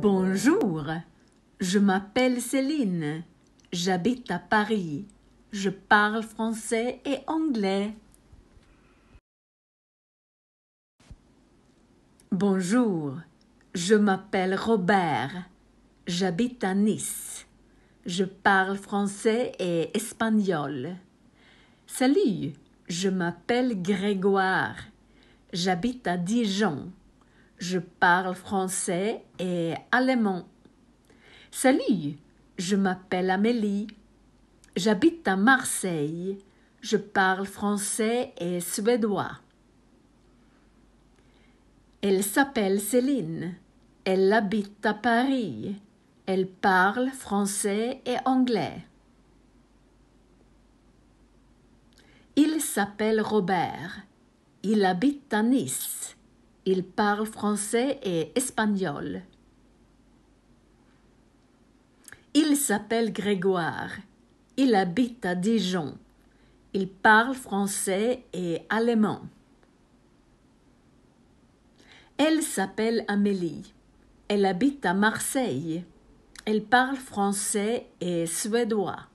Bonjour, je m'appelle Céline, j'habite à Paris, je parle français et anglais. Bonjour, je m'appelle Robert, j'habite à Nice, je parle français et espagnol. Salut, je m'appelle Grégoire, j'habite à Dijon, je parle français et allemand. Salut, je m'appelle Amélie, j'habite à Marseille, je parle français et suédois. Elle s'appelle Céline, elle habite à Paris, elle parle français et anglais. Il s'appelle Robert, il habite à Nice, il parle français et espagnol. Il s'appelle Grégoire, il habite à Dijon, il parle français et allemand. Elle s'appelle Amélie, elle habite à Marseille, elle parle français et suédois.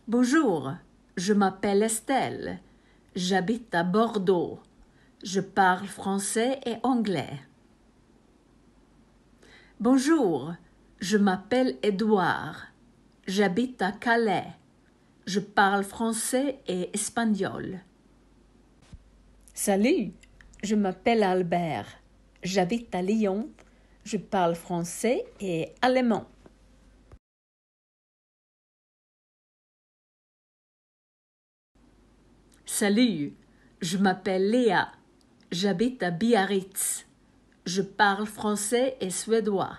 Bonjour, je m'appelle Estelle, j'habite à Bordeaux, je parle français et anglais. Bonjour, je m'appelle Édouard, j'habite à Calais, je parle français et espagnol. Salut, je m'appelle Albert, j'habite à Lyon, je parle français et allemand. Salut, je m'appelle Léa, j'habite à Biarritz, je parle français et suédois.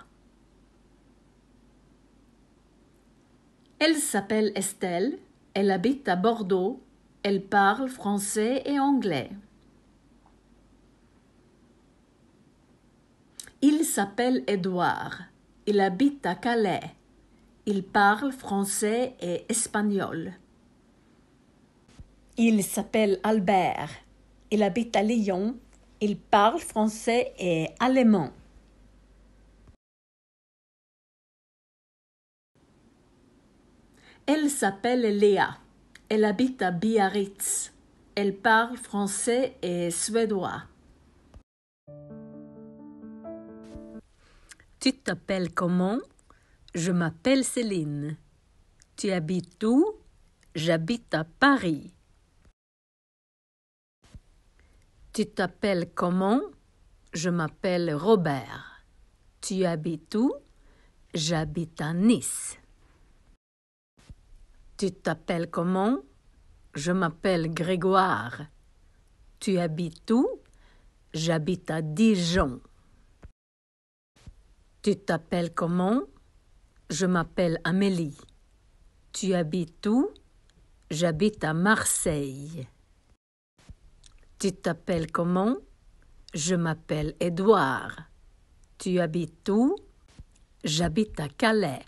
Elle s'appelle Estelle, elle habite à Bordeaux, elle parle français et anglais. Il s'appelle Édouard, il habite à Calais, il parle français et espagnol. Il s'appelle Albert, il habite à Lyon, il parle français et allemand. Elle s'appelle Léa, elle habite à Biarritz, elle parle français et suédois. Tu t'appelles comment? Je m'appelle Céline. Tu habites où? J'habite à Paris. Tu t'appelles comment? Je m'appelle Robert. Tu habites où? J'habite à Nice. Tu t'appelles comment? Je m'appelle Grégoire. Tu habites où? J'habite à Dijon. Tu t'appelles comment? Je m'appelle Amélie. Tu habites où? J'habite à Marseille. Tu t'appelles comment? Je m'appelle Édouard. Tu habites où? J'habite à Calais.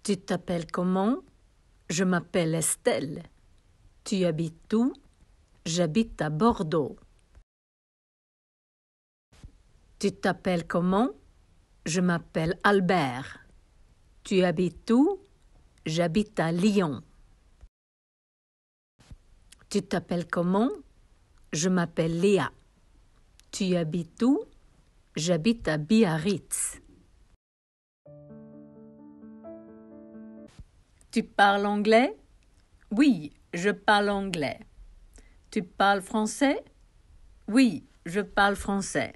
Tu t'appelles comment? Je m'appelle Estelle. Tu habites où? J'habite à Bordeaux. Tu t'appelles comment? Je m'appelle Albert. Tu habites où? J'habite à Lyon. Tu t'appelles comment? Je m'appelle Léa. Tu habites où? J'habite à Biarritz. Tu parles anglais? Oui, je parle anglais. Tu parles français? Oui, je parle français.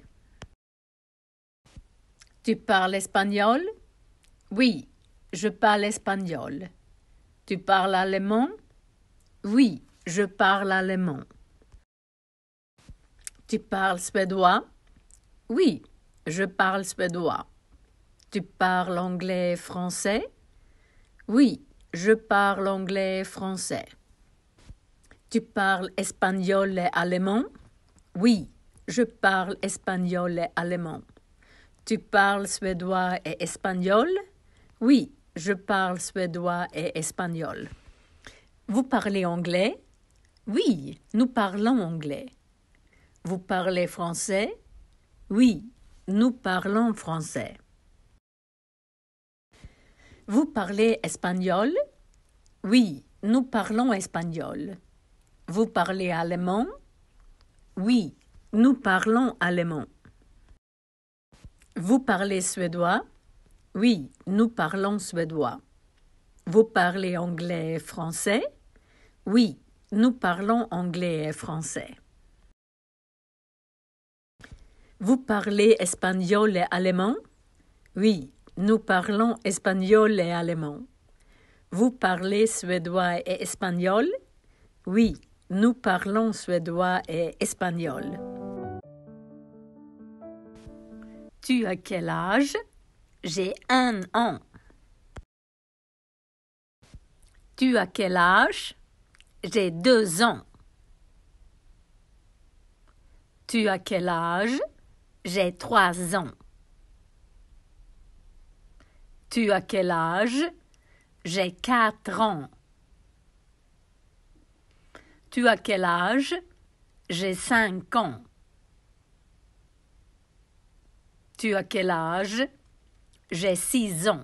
Tu parles espagnol? Oui, je parle espagnol. Tu parles allemand? Oui, je parle allemand. Tu parles suédois? Oui, je parle suédois. Tu parles anglais français? Oui, je parle anglais français. Tu parles espagnol et allemand? Oui, je parle espagnol et allemand. Tu parles suédois et espagnol? Oui, je parle suédois et espagnol. Vous parlez anglais? Oui, nous parlons anglais. Vous parlez français? Oui, nous parlons français. Vous parlez espagnol? Oui, nous parlons espagnol. Vous parlez allemand? Oui, nous parlons allemand. Vous parlez suédois? Oui, nous parlons suédois. Vous parlez anglais et français? Oui, nous parlons anglais et français. Vous parlez espagnol et allemand? Oui, nous parlons espagnol et allemand. Vous parlez suédois et espagnol? Oui, nous parlons suédois et espagnol. Tu as quel âge? J'ai 1 an. Tu as quel âge? J'ai 2 ans. Tu as quel âge? J'ai 3 ans. Tu as quel âge? J'ai 4 ans. Tu as quel âge? J'ai 5 ans. Tu as quel âge? J'ai 6 ans.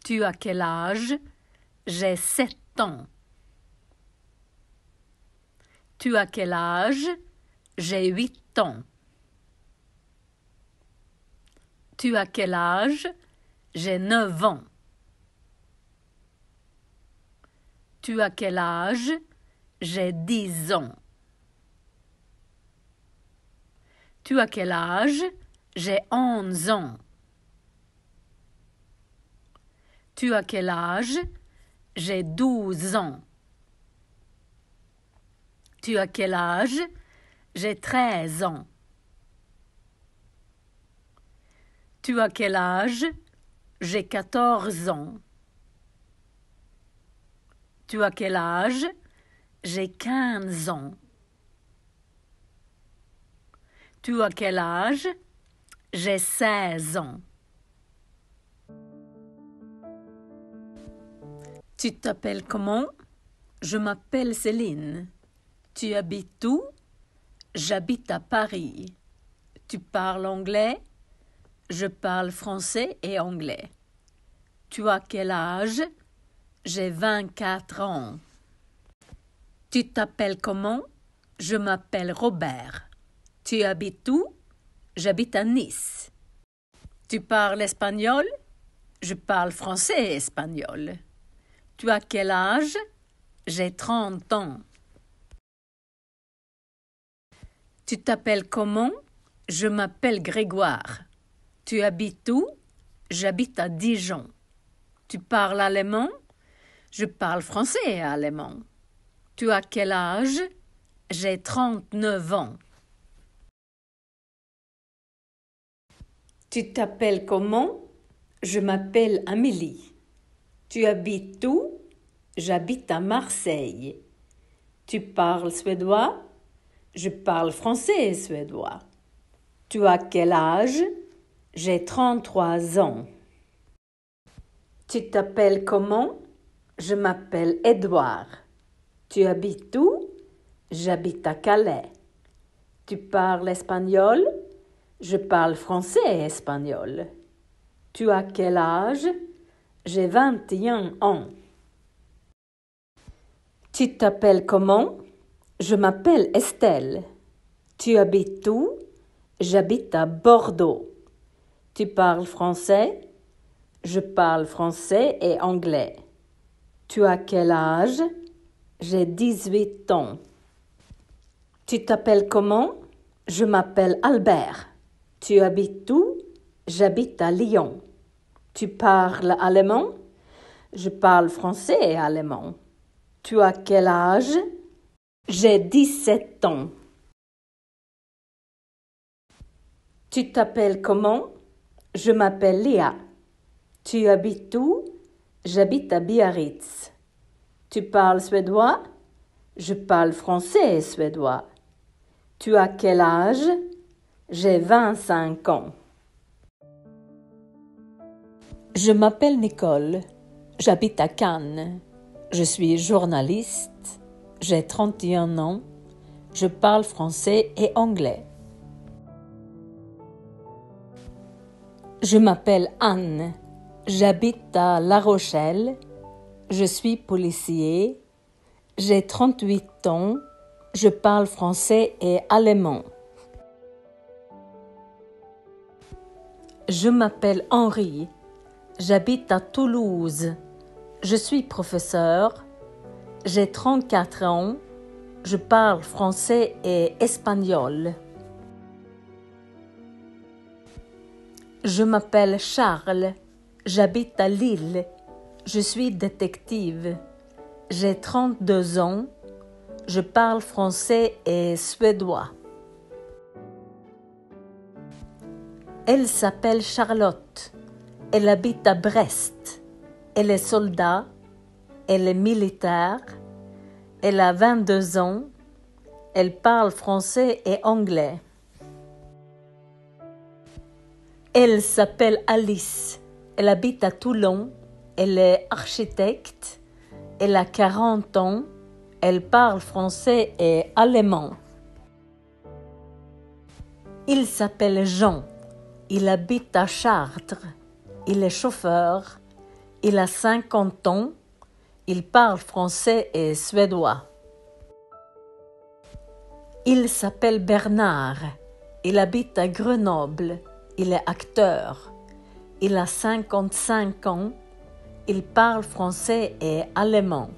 Tu as quel âge? J'ai 7 ans. Tu as quel âge? J'ai 8 ans. Tu as quel âge? J'ai 9 ans. Tu as quel âge? J'ai 10 ans. Tu as quel âge? J'ai 11 ans. Tu as quel âge? J'ai 12 ans. Tu as quel âge? J'ai 13 ans. Tu as quel âge? J'ai 14 ans. Tu as quel âge? J'ai 15 ans. Tu as quel âge? J'ai 16 ans. Tu t'appelles comment? Je m'appelle Céline. Tu habites où? J'habite à Paris. Tu parles anglais? Je parle français et anglais. Tu as quel âge? J'ai 24 ans. Tu t'appelles comment? Je m'appelle Robert. Tu habites où? J'habite à Nice. Tu parles espagnol? Je parle français et espagnol. Tu as quel âge? J'ai 30 ans. Tu t'appelles comment? Je m'appelle Grégoire. Tu habites où? J'habite à Dijon. Tu parles allemand? Je parle français et allemand. Tu as quel âge? J'ai 39 ans. Tu t'appelles comment? Je m'appelle Amélie. Tu habites où? J'habite à Marseille. Tu parles suédois? Je parle français et suédois. Tu as quel âge? J'ai 33 ans. Tu t'appelles comment? Je m'appelle Édouard. Tu habites où? J'habite à Calais. Tu parles espagnol? Je parle français et espagnol. Tu as quel âge? J'ai 21 ans. Tu t'appelles comment? Je m'appelle Estelle. Tu habites où? J'habite à Bordeaux. Tu parles français? Je parle français et anglais. Tu as quel âge? J'ai 18 ans. Tu t'appelles comment? Je m'appelle Albert. Tu habites où? J'habite à Lyon. Tu parles allemand? Je parle français et allemand. Tu as quel âge? J'ai 17 ans. Tu t'appelles comment? Je m'appelle Léa. Tu habites où? J'habite à Biarritz. Tu parles suédois? Je parle français et suédois. Tu as quel âge? J'ai 25 ans. Je m'appelle Nicole. J'habite à Cannes. Je suis journaliste. J'ai 31 ans. Je parle français et anglais. Je m'appelle Anne. J'habite à La Rochelle. Je suis policier. J'ai 38 ans. Je parle français et allemand. Je m'appelle Henri. J'habite à Toulouse. Je suis professeur. J'ai 34 ans. Je parle français et espagnol. Je m'appelle Charles. J'habite à Lille. Je suis détective. J'ai 32 ans. Je parle français et suédois. Elle s'appelle Charlotte. Elle habite à Brest. Elle est soldat. Elle est militaire. Elle a 22 ans. Elle parle français et anglais. Elle s'appelle Alice. Elle habite à Toulon. Elle est architecte. Elle a 40 ans. Elle parle français et allemand. Il s'appelle Jean. Il habite à Chartres. Il est chauffeur. Il a 50 ans. Il parle français et suédois. Il s'appelle Bernard. Il habite à Grenoble. Il est acteur. Il a 55 ans. Il parle français et allemand.